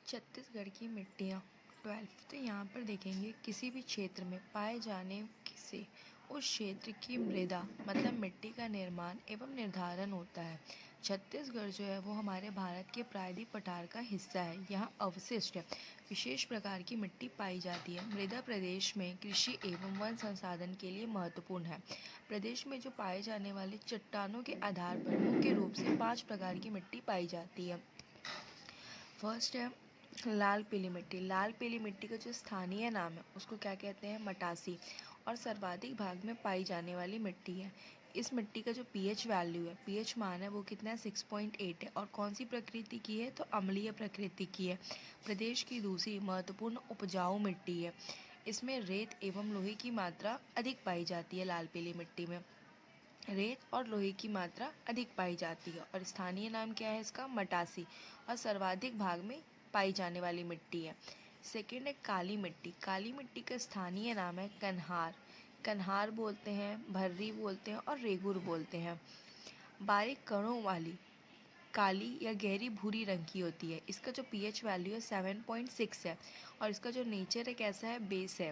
छत्तीसगढ़ की मिट्टियाँ 12। तो यहाँ पर देखेंगे किसी भी क्षेत्र में पाए जाने से उस क्षेत्र की मृदा मतलब मिट्टी का निर्माण एवं निर्धारण होता है। छत्तीसगढ़ जो है वो हमारे भारत के प्रायद्वीप पठार का हिस्सा है। यहाँ अवशिष्ट विशेष प्रकार की मिट्टी पाई जाती है। मृदा प्रदेश में कृषि एवं वन संसाधन के लिए महत्वपूर्ण है। प्रदेश में जो पाए जाने वाले चट्टानों के आधार पर मुख्य रूप से 5 प्रकार की मिट्टी पाई जाती है। फर्स्ट है लाल पीली मिट्टी। लाल पीली मिट्टी का जो स्थानीय नाम है उसको क्या कहते हैं? मटासी, और सर्वाधिक भाग में पाई जाने वाली मिट्टी है। इस मिट्टी का जो पीएच वैल्यू है, पीएच मान है, वो कितना है? 6.8 है। और कौन सी प्रकृति की है? तो अम्लीय प्रकृति की है। प्रदेश की दूसरी महत्वपूर्ण उपजाऊ मिट्टी है। इसमें रेत एवं लोहे की मात्रा अधिक पाई जाती है। लाल पीली मिट्टी में रेत और लोहे की मात्रा अधिक पाई जाती है। और स्थानीय नाम क्या है इसका? मटासी, और सर्वाधिक भाग में पाई जाने वाली मिट्टी है। सेकेंड है काली मिट्टी। काली मिट्टी का स्थानीय नाम है कन्हार। कन्हार बोलते हैं, भर्री बोलते हैं और रेगुर बोलते हैं। बारीक कणों वाली काली या गहरी भूरी रंग की होती है। इसका जो पीएच वैल्यू है 7.6 है। और इसका जो नेचर है कैसा है? बेस है,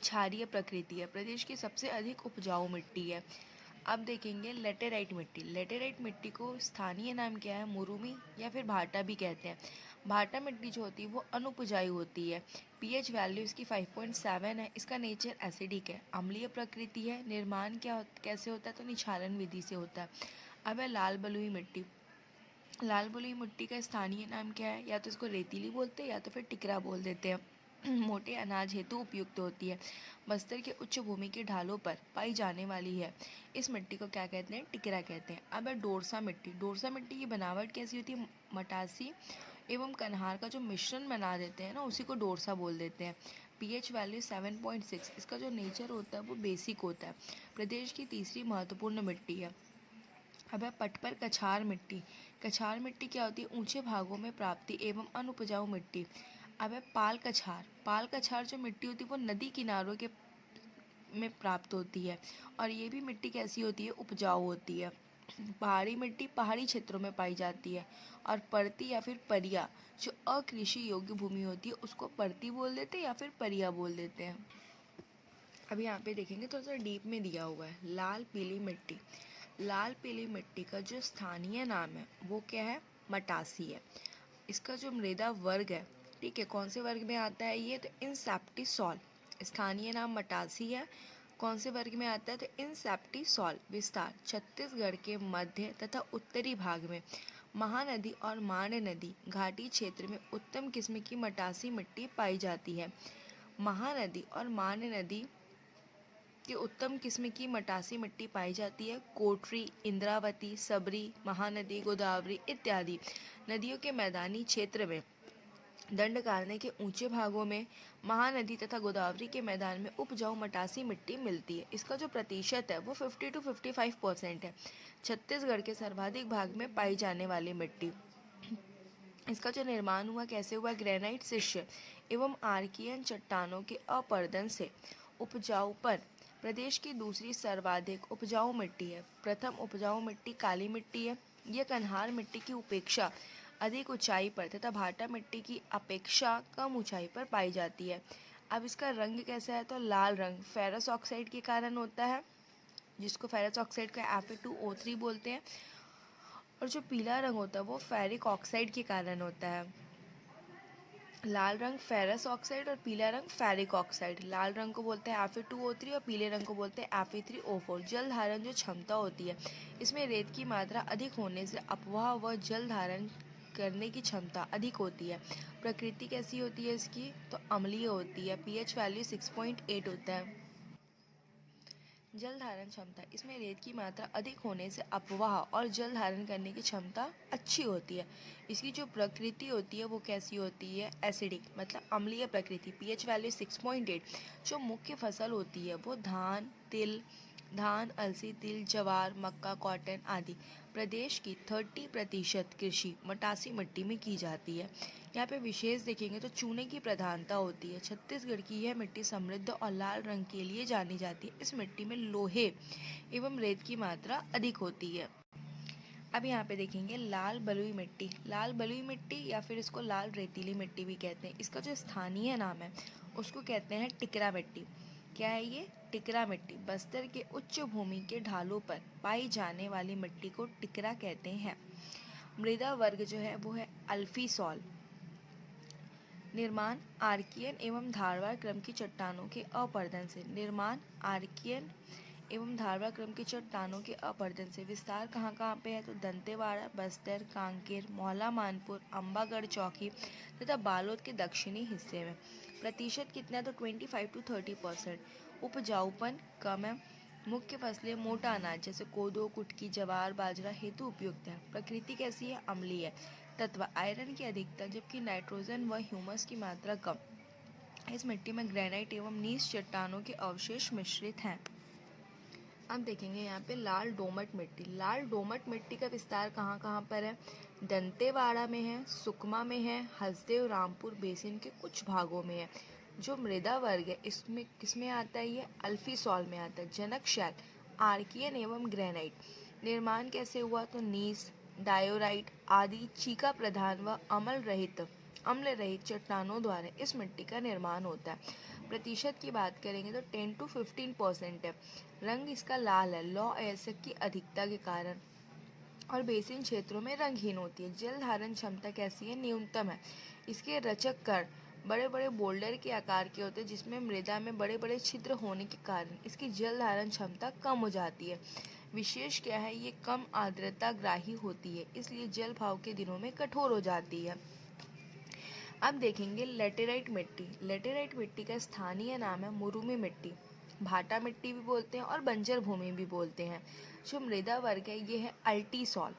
क्षारीय प्रकृति है। प्रदेश की सबसे अधिक उपजाऊ मिट्टी है। अब देखेंगे लेटेराइट मिट्टी। लेटेराइट मिट्टी को स्थानीय नाम क्या है? मुरुमी या फिर भाटा भी कहते हैं। भाटा मिट्टी जो होती है वो अनुपजाऊ होती है। पीएच वैल्यू इसकी 5.7 है। इसका नेचर एसिडिक है, अम्लीय प्रकृति है। निर्माण कैसे होता है? तो निछालन विधि से होता है। अब है लाल बलुई मिट्टी। लाल बलुई मिट्टी का स्थानीय नाम क्या है? या तो इसको रेतीली बोलते हैं या तो फिर टिकरा बोल देते हैं। मोटे अनाज हेतु उपयुक्त होती है। बस्तर के उच्च भूमि के ढालों पर पाई जाने वाली है। इस मिट्टी को क्या कहते हैं? टिकरा कहते हैं। अब है डोरसा मिट्टी। डोरसा मिट्टी की बनावट कैसी होती है? मटासी एवं कन्हार का जो मिश्रण बना देते हैं ना, उसी को डोरसा बोल देते हैं। PH value 7.6। इसका जो नेचर होता है वो बेसिक होता है। प्रदेश की तीसरी महत्वपूर्ण मिट्टी है। अब है पटपर कछार मिट्टी। कछार मिट्टी क्या होती है? ऊंचे भागों में प्राप्ति एवं अनुपजाऊ मिट्टी। अब है पाल कछार। पाल कछार जो मिट्टी होती है वो नदी किनारों के में प्राप्त होती है। और ये भी मिट्टी कैसी होती है? उपजाऊ होती है। पहाड़ी मिट्टी पहाड़ी क्षेत्रों में पाई जाती है। और परती या फिर परिया जो अकृषि योग्य भूमि होती है उसको परती बोल देते हैं या फिर परिया बोल देते हैं। अब यहाँ पे देखेंगे थोड़ा सा डीप में दिया हुआ है लाल पीली मिट्टी। लाल पीली मिट्टी का जो स्थानीय नाम है वो क्या है? मटासी है। इसका जो मृदा वर्ग है, ठीक है, कौन से वर्ग में आता है ये? तो इंसेप्टिसॉल। स्थानीय नाम मटासी है। कौन से वर्ग में आता है? तो इंसेप्टिसॉल। विस्तार छत्तीसगढ़ के मध्य तथा उत्तरी भाग में महानदी और मांड नदी घाटी क्षेत्र में उत्तम किस्म की मटासी मिट्टी पाई जाती है। महानदी और मांड नदी की उत्तम किस्म की मटासी मिट्टी पाई जाती है। कोटरी, इंद्रावती, सबरी, महानदी, गोदावरी इत्यादि नदियों के मैदानी क्षेत्र में दंडकारण्य के ऊंचे भागों में महानदी तथा गोदावरी के मैदान में उपजाऊ मटासी मिट्टी मिलती है। इसका जो प्रतिशत है वो 50 to 55% है। छत्तीसगढ़ के सर्वाधिक भाग में पाई जाने वाली मिट्टी। इसका जो निर्माण हुआ कैसे हुआ? ग्रेनाइट शिष्य एवं आर्कियन चट्टानों के अपर्दन से। उपजाऊ पर प्रदेश की दूसरी सर्वाधिक उपजाऊ मिट्टी है। प्रथम उपजाऊ मिट्टी काली मिट्टी है। यह कन्हार मिट्टी की उपेक्षा अधिक ऊंचाई पर तथा भाटा मिट्टी की अपेक्षा कम ऊंचाई पर पाई जाती है। अब इसका रंग कैसा है? तो लाल रंग फेरस ऑक्साइड के कारण होता है, जिसको फेरस ऑक्साइड का Fe2O3 बोलते हैं। और जो पीला रंग होता है वो फेरिक ऑक्साइड के कारण होता है। लाल रंग फेरस ऑक्साइड और पीला रंग फेरिक ऑक्साइड। लाल रंग को बोलते हैं Fe2O3 और पीले रंग को बोलते हैं Fe3O4। जल धारण जो क्षमता होती है, इसमें रेत की मात्रा अधिक होने से अपवाह व जल धारण करने की क्षमता अधिक होती है। प्रकृति कैसी होती है इसकी? तो अम्लीय होती है। पीएच वैल्यू 6.8 होता है। जल धारण क्षमता, इसमें रेत की मात्रा अधिक होने से अपवाह और जल धारण करने की क्षमता अच्छी होती है। इसकी जो प्रकृति होती है वो कैसी होती है? एसिडिक, मतलब अम्लीय प्रकृति। PH value 6.8। जो मुख्य फसल होती है वो धान, अलसी, तिल, ज्वार, मक्का, कॉटन आदि। प्रदेश की 30% कृषि मटासी मिट्टी में की जाती है। यहाँ पे विशेष देखेंगे तो चूने की प्रधानता होती है। छत्तीसगढ़ की यह मिट्टी समृद्ध और लाल रंग के लिए जानी जाती है। इस मिट्टी में लोहे एवं रेत की मात्रा अधिक होती है। अब यहाँ पे देखेंगे लाल बलुई मिट्टी। लाल बलुई मिट्टी या फिर इसको लाल रेतीली मिट्टी भी कहते हैं। इसका जो स्थानीय नाम है उसको कहते हैं टिकरा मिट्टी। क्या है ये? टिकरा मिट्टी। बस्तर के उच्च भूमि के ढालों पर पाई जाने वाली मिट्टी को टिकरा कहते हैं। मृदा वर्ग जो है वो है अल्फीसॉल। निर्माण आर्कियन एवं धारवाड़ क्रम की चट्टानों के अपरदन से। निर्माण आर्कियन एवं धारवाड़ क्रम की चट्टानों के अपरदन से। विस्तार कहाँ कहाँ पे है? तो दंतेवाड़ा, बस्तर, कांकेर, मौला मानपुर, अम्बागढ़ चौकी तथा बालोद के दक्षिणी हिस्से में। प्रतिशत कितना है? तो 25 to 30%। उपजाऊपन कम है। मुख्य फसलें मोटा अनाज जैसे कोदो, कुटकी, जवार, बाजरा हेतु उपयुक्त है। प्रकृति कैसी है? अम्लीय है। तत्व आयरन की अधिकता जबकि नाइट्रोजन व ह्यूमस की मात्रा कम। इस मिट्टी में ग्रेनाइट एवं नीस चट्टानों के अवशेष मिश्रित हैं। अब देखेंगे यहाँ पे लाल डोमट मिट्टी। लाल डोमट मिट्टी का विस्तार कहाँ कहाँ पर है? दंतेवाड़ा में है, सुकमा में है, हसदेव रामपुर बेसिन के कुछ भागों में है। जो मृदा वर्ग है इसमें किसमें आता है? ये अल्फीसॉल में आता है। जनक शैल आर्कियन एवं ग्रेनाइट। निर्माण कैसे हुआ? तो नीस, डायोराइट आदि चीका प्रधान व अम्ल रहित चट्टानों द्वारा इस मिट्टी का निर्माण होता है। प्रतिशत की बात करेंगे तो 10 to 15% है। रंग इसका लाल है लौह अयस्क की अधिकता के कारण और बेसिन क्षेत्रों में रंगहीन होती है। जल धारण क्षमता कैसी है? न्यूनतम है। इसके रचक कण बड़े बड़े बोल्डर के आकार के होते हैं जिसमें मृदा में बड़े बड़े छिद्र होने के कारण इसकी जल धारण क्षमता कम हो जाती है। विशेष क्या है? ये कम आर्द्रता ग्राही होती है इसलिए जल भाव के दिनों में कठोर हो जाती है। अब देखेंगे लेटेराइट मिट्टी। लेटेराइट मिट्टी का स्थानीय नाम है मुरुमी मिट्टी, भाटा मिट्टी भी बोलते हैं और बंजर भूमि भी बोलते हैं। जो मृदा वर्ग है ये है अल्टीसॉल।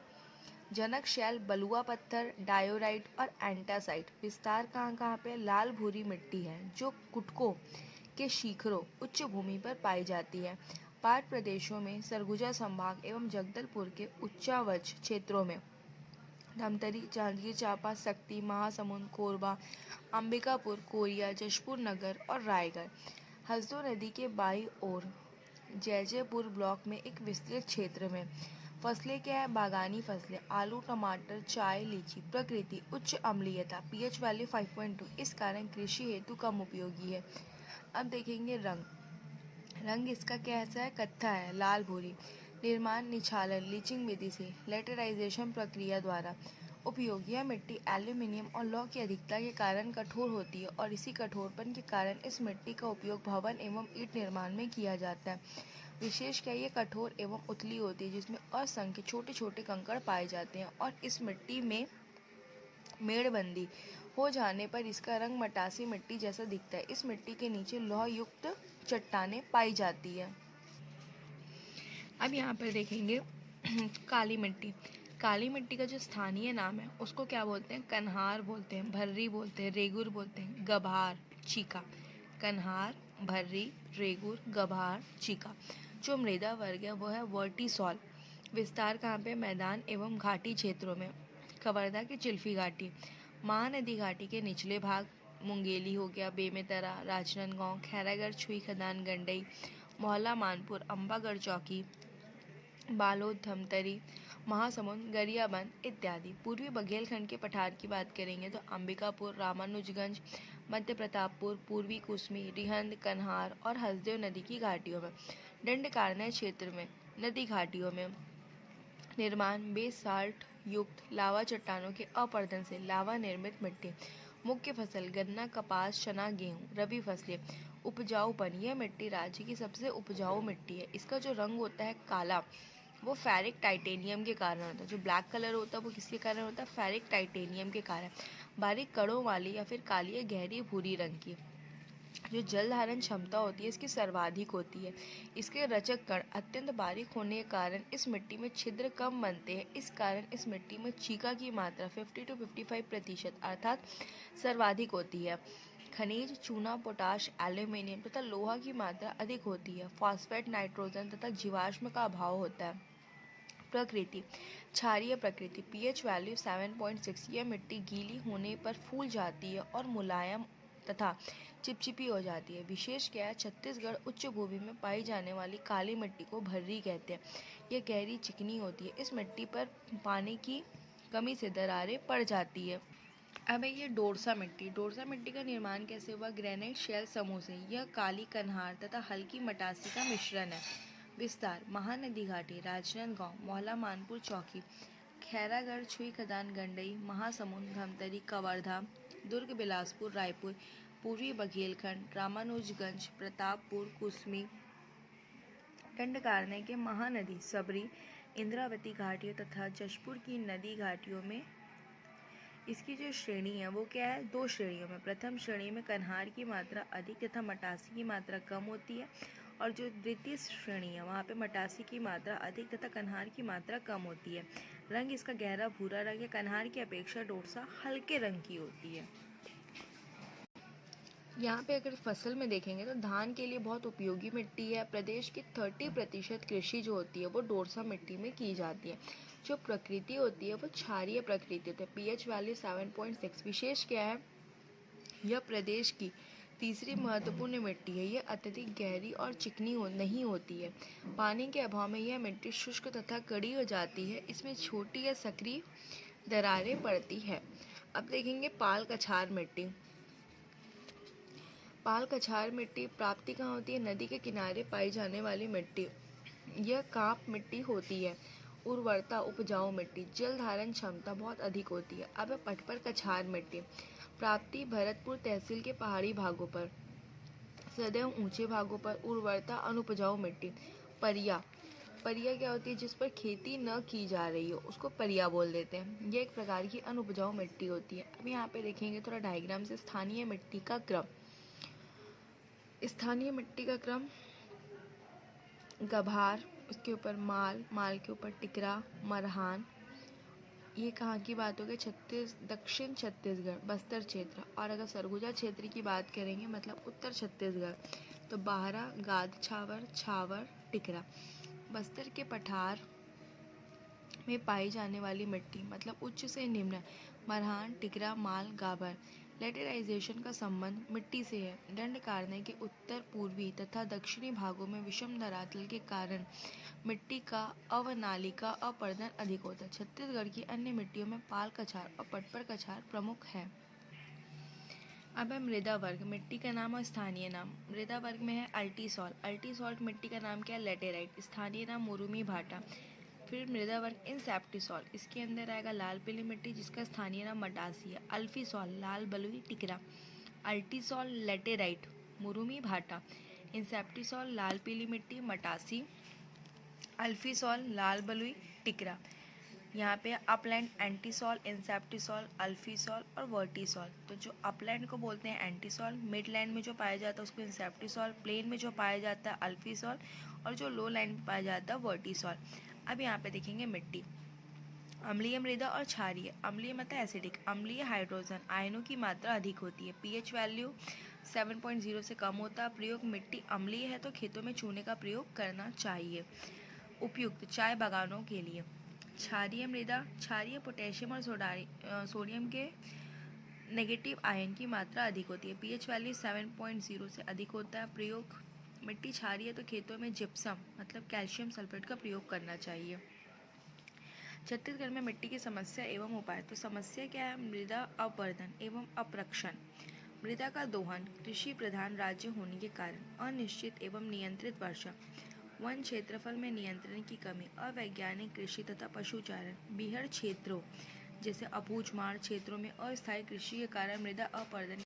जनक शैल बलुआ पत्थर, डायोराइट और एंटासाइट। विस्तार कहाँ कहाँ पे? लाल भूरी मिट्टी है जो कुटको के शिखरों उच्च भूमि पर पाई जाती है। पाट प्रदेशों में सरगुजा संभाग एवं जगदलपुर के उच्चावच क्षेत्रों में धमतरी, जांजगीर चांपा, शक्ति, महासमुंद, कोरबा, अंबिकापुर, कोरिया, जशपुर नगर और रायगढ़। हसदो नदी के बाईं ओर जैजयपुर ब्लॉक में एक विस्तृत क्षेत्र में। फसलें क्या है? बागानी फसलें आलू, टमाटर, चाय, लीची। प्रकृति उच्च अम्लीयता, पीएच वैल्यू 5.2। इस कारण कृषि हेतु कम उपयोगी है। अब देखेंगे रंग इसका कैसा है? कत्था है, लाल भूरी। निर्माण निछालन लीचिंग विधि से लेटराइजेशन प्रक्रिया द्वारा। उपयोग यह मिट्टी एल्यूमिनियम और लौह की अधिकता के कारण कठोर होती है और इसी कठोरपन के कारण इस मिट्टी का उपयोग भवन एवं ईंट निर्माण में किया जाता है। विशेष क्या? ये कठोर एवं उथली होती है जिसमें असंख्य छोटे छोटे कंकड़ पाए जाते हैं और इस मिट्टी में मेड़बंदी हो जाने पर इसका रंग मटासी मिट्टी जैसा दिखता है। इस मिट्टी के नीचे लौह युक्त चट्टानें पाई जाती है। अब यहाँ पर देखेंगे काली मिट्टी। काली मिट्टी का जो स्थानीय नाम है उसको क्या बोलते हैं? कन्हार बोलते हैं, भर्री बोलते हैं, रेगुर बोलते हैं, गभार, चीका। कन्हार, भर्री, रेगुर, गभार, चीका। जो मृदा वर्ग है वो है वर्टिसॉल। विस्तार कहाँ पे? मैदान एवं घाटी क्षेत्रों में। कवर्धा की चिल्फी घाटी, महानदी घाटी के निचले भाग, मुंगेली हो गया, बेमेतरा, राजनांदगांव, खैरागढ़, छुई खदान, गंडई, मोहल्ला मानपुर, अम्बागढ़ चौकी, बालोद, धमतरी, महासमुंद, गरियाबंद इत्यादि। पूर्वी बघेलखंड के पठार की बात करेंगे तो अंबिकापुर, रामानुजगंज, मध्य प्रतापपुर, पूर्वी कुसमी, रिहंद, कन्हार और हसदेव नदी की घाटियों में। दंडकारण्य क्षेत्र में नदी घाटियों में निर्माण बेसाल्ट युक्त लावा चट्टानों के अपरदन से लावा निर्मित मिट्टी। मुख्य फसल गन्ना, कपास, चना, गेहूँ। रबी फसलें। उपजाऊपन यह मिट्टी राज्य की सबसे उपजाऊ मिट्टी है। इसका जो रंग होता है काला वो फेरिक टाइटेनियम के कारण होता है। जो ब्लैक कलर होता है वो किसके कारण होता है? फेरिक टाइटेनियम के कारण। बारीक कणों वाली या फिर काली या गहरी भूरी रंग की। जो जल धारण क्षमता होती है इसकी सर्वाधिक होती है। इसके रचक कण अत्यंत बारीक होने के कारण इस मिट्टी में छिद्र कम बनते हैं। इस कारण इस मिट्टी में चीका की मात्रा 50 to 55% अर्थात सर्वाधिक होती है। खनिज चूना, पोटाश, एल्यूमिनियम तथा लोहा की मात्रा अधिक होती है। फॉस्फेट, नाइट्रोजन तथा जीवाश्म का अभाव होता है। प्रकृति क्षारीय प्रकृति, पीएच वैल्यू 7.6। यह मिट्टी गीली होने पर फूल जाती है और मुलायम तथा चिपचिपी हो जाती है। विशेष क्या है, छत्तीसगढ़ उच्च भूमि में पाई जाने वाली काली मिट्टी को भर्री कहते हैं। यह गहरी चिकनी होती है। इस मिट्टी पर पानी की कमी से दरारें पड़ जाती है। अब है ये डोरसा मिट्टी। डोरसा मिट्टी का निर्माण कैसे हुआ? ग्रेनाइट शेल समूह से। यह काली कन्हार तथा हल्की मटासी का मिश्रण है। विस्तार: महानदी घाटी, राजनांदगांव, मोहला, मानपुर चौकी, खैरागढ़, छुई खदान, गंडई, महासमुंद, धमतरी, कवर्धा, दुर्ग, बिलासपुर, रायपुर, पूर्वी बघेलखंड, रामानुजगंज, प्रतापपुर, कुसमी, दंडकारण्य के महानदी, सबरी, इंद्रावती घाटियों तथा जशपुर की नदी घाटियों में इसकी जो श्रेणी है वो क्या है? 2 श्रेणियों में। प्रथम श्रेणी में कन्हार की मात्रा अधिक तथा मटासी की मात्रा कम होती है, और जो द्वितीय श्रेणी है वहाँ पे मटासी की मात्रा अधिक तथा कन्हार की मात्रा कम होती है। रंग इसका गहरा भूरा रंग है। कन्हार की अपेक्षा डोरसा हल्के रंग की होती है। यहाँ पे अगर फसल में देखेंगे तो धान के लिए बहुत उपयोगी मिट्टी है। प्रदेश की 30% कृषि जो होती है वो डोरसा मिट्टी में की जाती है। जो प्रकृति होती है वो क्षारीय प्रकृति होती है। PH value 7.6। विशेष क्या है, यह प्रदेश की तीसरी महत्वपूर्ण मिट्टी है। यह अत्यधिक गहरी और चिकनी नहीं होती है। पानी के अभाव में यह मिट्टी शुष्क तथा कड़ी हो जाती है। इसमें छोटी या सक्रिय दरारें पड़ती है। अब देखेंगे पाल कछार मिट्टी। पाल कछार मिट्टी प्राप्ति कहाँ होती है? नदी के किनारे पाई जाने वाली मिट्टी। यह काप मिट्टी होती है। उर्वरता: उपजाऊ मिट्टी। जल धारण क्षमता बहुत अधिक होती है। अब पटपर कछार मिट्टी। प्राप्ति: भरतपुर तहसील के पहाड़ी भागों पर, सदैव ऊंचे भागों पर। उर्वरता: अनुपजाऊ मिट्टी। परिया। परिया क्या होती है? जिस पर खेती न की जा रही हो उसको परिया बोल देते हैं। यह एक प्रकार की अनुपजाऊ मिट्टी होती है। अब यहाँ पे देखेंगे थोड़ा डायग्राम से स्थानीय मिट्टी का क्रम। स्थानीय मिट्टी का क्रम: गभार, उसके ऊपर माल, माल के ऊपर टिकरा, मरहान। ये कहाँ की बात हो गई? दक्षिण छत्तीसगढ़, बस्तर क्षेत्र। और अगर सरगुजा क्षेत्र की बात करेंगे मतलब उत्तर छत्तीसगढ़, तो बाहरा, गाद छावर, छावर, टिकरा। बस्तर के पठार में पाई जाने वाली मिट्टी मतलब उच्च से निम्न, मरहान, टिकरा, माल, गाभर। लेटेराइजेशन का संबंध मिट्टी से है। दंडकारण्य के उत्तर पूर्वी तथा दक्षिणी भागों में विषम धरातल के कारण मिट्टी का अवनालिका अपर्दन अधिक होता है। छत्तीसगढ़ की अन्य मिट्टियों में पाल कछार और पटपर कछार प्रमुख है। अब है मृदा वर्ग। मिट्टी का नाम और स्थानीय नाम। मृदा वर्ग में है अल्टीसॉल। अल्टीसॉल्ट मिट्टी का नाम क्या है? लेटेराइट। स्थानीय नाम मुरुमी भाटा। फिर मृदा वर्ग इंसेप्टिसॉल, इसके अंदर आएगा लाल पीली मिट्टी जिसका स्थानीय नाम मटासी है। अल्फीसॉल, लाल बलुई, टिकरा। अल्टीसॉल, लेटेराइट, मुरुमी भाटा। इंसेप्टिसॉल, लाल पीली मिट्टी, मटासी। अल्फीसॉल, लाल बलुई, टिकरा। यहाँ पे अपलैंड एंटीसॉल, इंसेप्टिसॉल, अल्फीसॉल और वर्टिसॉल। तो जो अपलैंड को बोलते हैं एंटीसॉल, मिडलैंड में जो पाया जाता है उसको इंसेप्टिसॉल, प्लेन में जो पाया जाता है अल्फीसॉल, और जो लो लैंड में पाया जाता है वर्टिसॉल। अब यहाँ पे देखेंगे मिट्टी। अम्लीय मृदा और क्षारीय। अम्लीय मतलब एसिडिक। अम्लीय हाइड्रोजन आयनों की मात्रा अधिक होती है। पीएच वैल्यू 7.0 से कम होता है। प्रयोग: मिट्टी अम्लीय है तो खेतों में चूने का प्रयोग करना चाहिए। उपयुक्त: चाय बागानों के लिए। क्षारीय मृदा। क्षारीय पोटेशियम और सोडियम के नेगेटिव आयन की मात्रा अधिक होती है। पीएच वैल्यू 7.0 से अधिक होता है। प्रयोग: मिट्टी क्षारीय है तो खेतों में जिप्सम मतलब कैल्शियम सल्फेट का प्रयोग करना चाहिए। छत्तीसगढ़ में मिट्टी की समस्या एवं उपाय। तो समस्या क्या है? मृदा अपर्दन एवं अपरक्षण। मृदा का दोहन। कृषि प्रधान राज्य होने के कारण अनिश्चित एवं नियंत्रित वर्षा। वन क्षेत्रफल में नियंत्रण की कमी। अवैज्ञानिक कृषि तथा पशुचारण। बीहड़ क्षेत्रों जैसे अबूझमाड़ क्षेत्रों में अस्थायी कृषि के कारण मृदा अपरदन